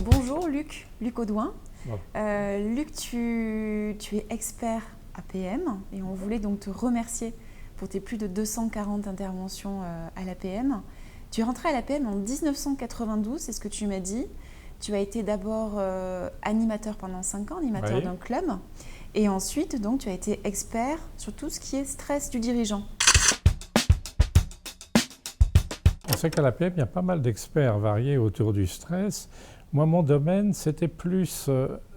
Bonjour Luc Audouin. Bon. Luc, tu es expert APM et on voulait donc te remercier pour tes plus de 240 interventions à l'APM. Tu es rentré à l'APM en 1992, c'est ce que tu m'as dit. Tu as été d'abord animateur pendant 5 ans, animateur d'un club. Et ensuite, donc, tu as été expert sur tout ce qui est stress du dirigeant. On sait qu'à l'APM, il y a pas mal d'experts variés autour du stress. Moi, mon domaine, c'était plus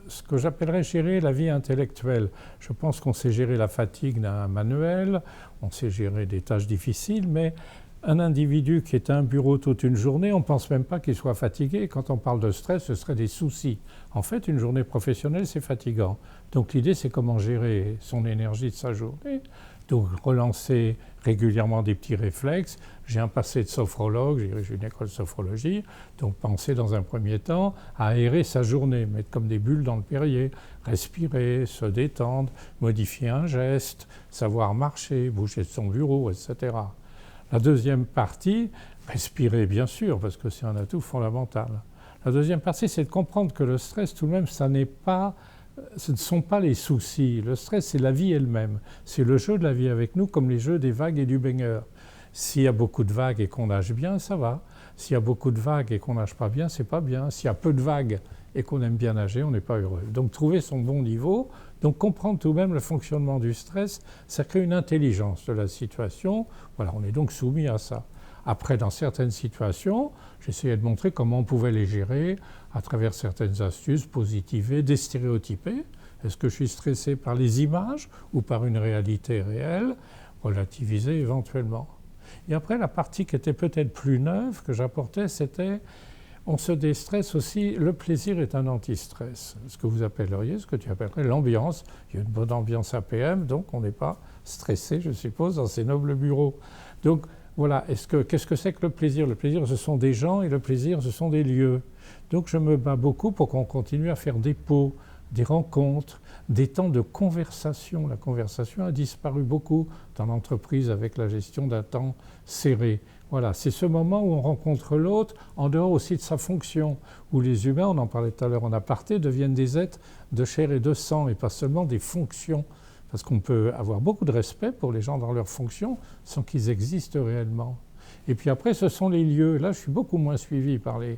ce que j'appellerais gérer la vie intellectuelle. Je pense qu'on sait gérer la fatigue d'un manuel, on sait gérer des tâches difficiles, mais un individu qui est à un bureau toute une journée, on ne pense même pas qu'il soit fatigué. Quand on parle de stress, ce serait des soucis. En fait, une journée professionnelle, c'est fatigant. Donc l'idée, c'est comment gérer son énergie de sa journée. Donc relancer régulièrement des petits réflexes. J'ai un passé de sophrologue, j'ai dirigé une école de sophrologie, donc penser dans un premier temps à aérer sa journée, mettre comme des bulles dans le Perrier, respirer, se détendre, modifier un geste, savoir marcher, bouger de son bureau, etc. La deuxième partie, respirer bien sûr, parce que c'est un atout fondamental. La deuxième partie, c'est de comprendre que le stress, tout de même, ce ne sont pas les soucis. Le stress, c'est la vie elle-même. C'est le jeu de la vie avec nous, comme les jeux des vagues et du baigneur. S'il y a beaucoup de vagues et qu'on nage bien, ça va. S'il y a beaucoup de vagues et qu'on nage pas bien, c'est pas bien. S'il y a peu de vagues et qu'on aime bien nager, on n'est pas heureux. Donc trouver son bon niveau, donc comprendre tout de même le fonctionnement du stress, ça crée une intelligence de la situation. Voilà, on est donc soumis à ça. Après, dans certaines situations, j'essayais de montrer comment on pouvait les gérer à travers certaines astuces, positiver, déstéréotyper. Est-ce que je suis stressé par les images ou par une réalité réelle? Relativiser éventuellement. Et après, la partie qui était peut-être plus neuve que j'apportais, c'était on se déstresse aussi. Le plaisir est un anti-stress. Ce que vous appelleriez, ce que tu appellerais l'ambiance. Il y a une bonne ambiance APM, donc on n'est pas stressé, je suppose, dans ces nobles bureaux. Donc voilà, qu'est-ce que c'est que le plaisir? Le plaisir, ce sont des gens et le plaisir, ce sont des lieux. Donc je me bats beaucoup pour qu'on continue à faire des pots, des rencontres, des temps de conversation. La conversation a disparu beaucoup dans l'entreprise avec la gestion d'un temps serré. Voilà, c'est ce moment où on rencontre l'autre, en dehors aussi de sa fonction, où les humains, on en parlait tout à l'heure en aparté, deviennent des êtres de chair et de sang, et pas seulement des fonctions. Parce qu'on peut avoir beaucoup de respect pour les gens dans leurs fonctions, sans qu'ils existent réellement. Et puis après, ce sont les lieux. Là, je suis beaucoup moins suivi par les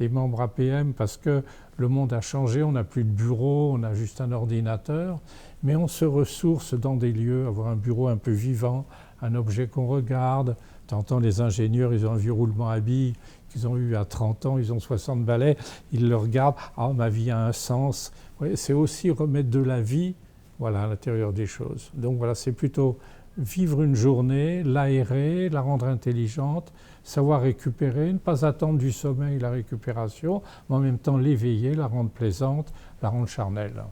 membres APM parce que le monde a changé, on n'a plus de bureau, on a juste un ordinateur, mais on se ressource dans des lieux, avoir un bureau un peu vivant, un objet qu'on regarde. T'entends les ingénieurs, ils ont un vieux roulement à billes qu'ils ont eu à 30 ans, ils ont 60 balais, ils le regardent, ah ma vie a un sens. Ouais, c'est aussi remettre de la vie, voilà, à l'intérieur des choses. Donc voilà, c'est plutôt vivre une journée, l'aérer, la rendre intelligente, savoir récupérer, ne pas attendre du sommeil la récupération, mais en même temps l'éveiller, la rendre plaisante, la rendre charnelle.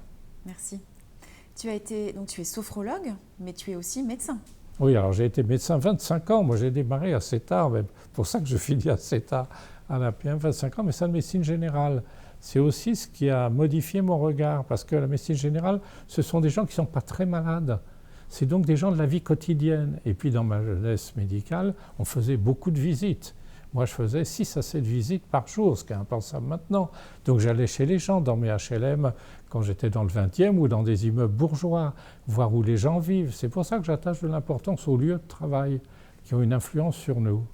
Merci. Tu es sophrologue, mais tu es aussi médecin. Oui, alors j'ai été médecin 25 ans, moi j'ai démarré assez tard, même pour ça que je finis assez tard à l'APM, 25 ans, médecin de médecine générale. C'est aussi ce qui a modifié mon regard, parce que la médecine générale, ce sont des gens qui ne sont pas très malades. C'est donc des gens de la vie quotidienne. Et puis dans ma jeunesse médicale, on faisait beaucoup de visites. Moi, je faisais 6 à 7 visites par jour, ce qui est impensable maintenant. Donc j'allais chez les gens, dans mes HLM, quand j'étais dans le 20e, ou dans des immeubles bourgeois, voir où les gens vivent. C'est pour ça que j'attache de l'importance aux lieux de travail, qui ont une influence sur nous.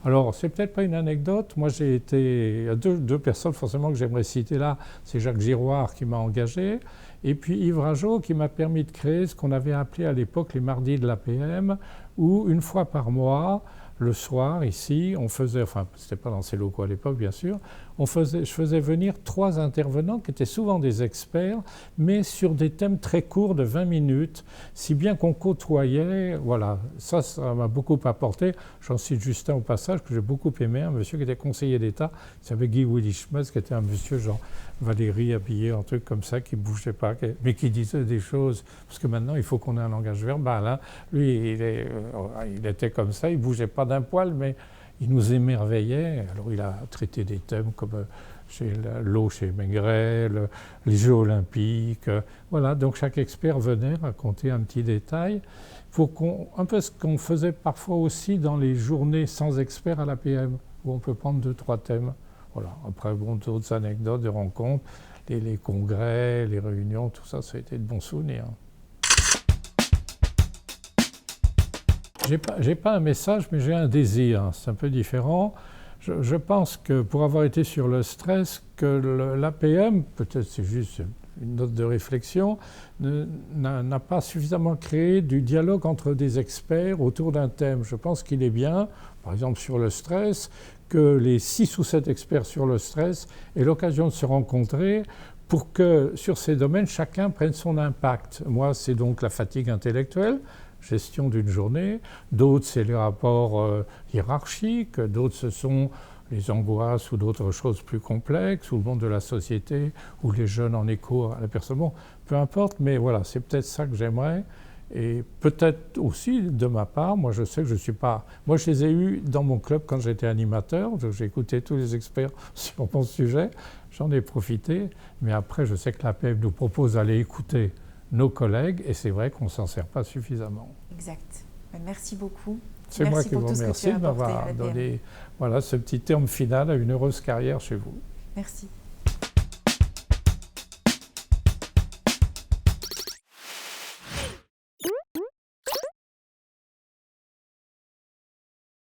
Alors, c'est peut-être pas une anecdote. Moi, j'ai été... Il y a deux personnes forcément que j'aimerais citer là. C'est Jacques Giroir qui m'a engagé. Et puis Yves Rageot qui m'a permis de créer ce qu'on avait appelé à l'époque les mardis de l'APM, où une fois par mois, le soir, ici, on faisait... Enfin, c'était pas dans ces locaux à l'époque, bien sûr. Je faisais venir 3 intervenants qui étaient souvent des experts, mais sur des thèmes très courts de 20 minutes, si bien qu'on côtoyait. Voilà, ça m'a beaucoup apporté. J'en cite juste un au passage que j'ai beaucoup aimé, un monsieur qui était conseiller d'État, qui s'appelait Guy Willy Schmetz, qui était un monsieur genre Valérie habillé, un truc comme ça, qui ne bougeait pas, mais qui disait des choses. Parce que maintenant, il faut qu'on ait un langage verbal. Hein. Lui, il était comme ça, il ne bougeait pas d'un poil, mais il nous émerveillait. Alors il a traité des thèmes comme l'eau chez Maigret, les Jeux olympiques. Voilà, donc chaque expert venait raconter un petit détail. Un peu ce qu'on faisait parfois aussi dans les journées sans experts à l'APM. où on peut prendre 2-3 thèmes. Voilà. Après, bon, d'autres anecdotes de rencontres, les congrès, les réunions, tout ça, ça a été de bons souvenirs. J'ai pas un message, mais j'ai un désir. C'est un peu différent. Je pense que pour avoir été sur le stress, que l'APM, peut-être c'est juste une note de réflexion, n'a pas suffisamment créé du dialogue entre des experts autour d'un thème. Je pense qu'il est bien, par exemple sur le stress, que les 6 ou 7 experts sur le stress aient l'occasion de se rencontrer pour que sur ces domaines, chacun prenne son impact. Moi, c'est donc la fatigue intellectuelle, gestion d'une journée, d'autres c'est les rapports hiérarchiques, d'autres ce sont les angoisses ou d'autres choses plus complexes, ou le monde de la société, ou les jeunes en écho à la personne. Bon, peu importe, mais voilà, c'est peut-être ça que j'aimerais. Et peut-être aussi, de ma part, moi je sais que je ne suis pas... Moi je les ai eus dans mon club quand j'étais animateur, j'ai écouté tous les experts sur mon sujet, j'en ai profité, mais après je sais que l'APM nous propose d'aller écouter nos collègues, et c'est vrai qu'on ne s'en sert pas suffisamment. Exact. Merci beaucoup. C'est moi qui vous remercie de m'avoir donné ce petit terme final à une heureuse carrière chez vous. Merci.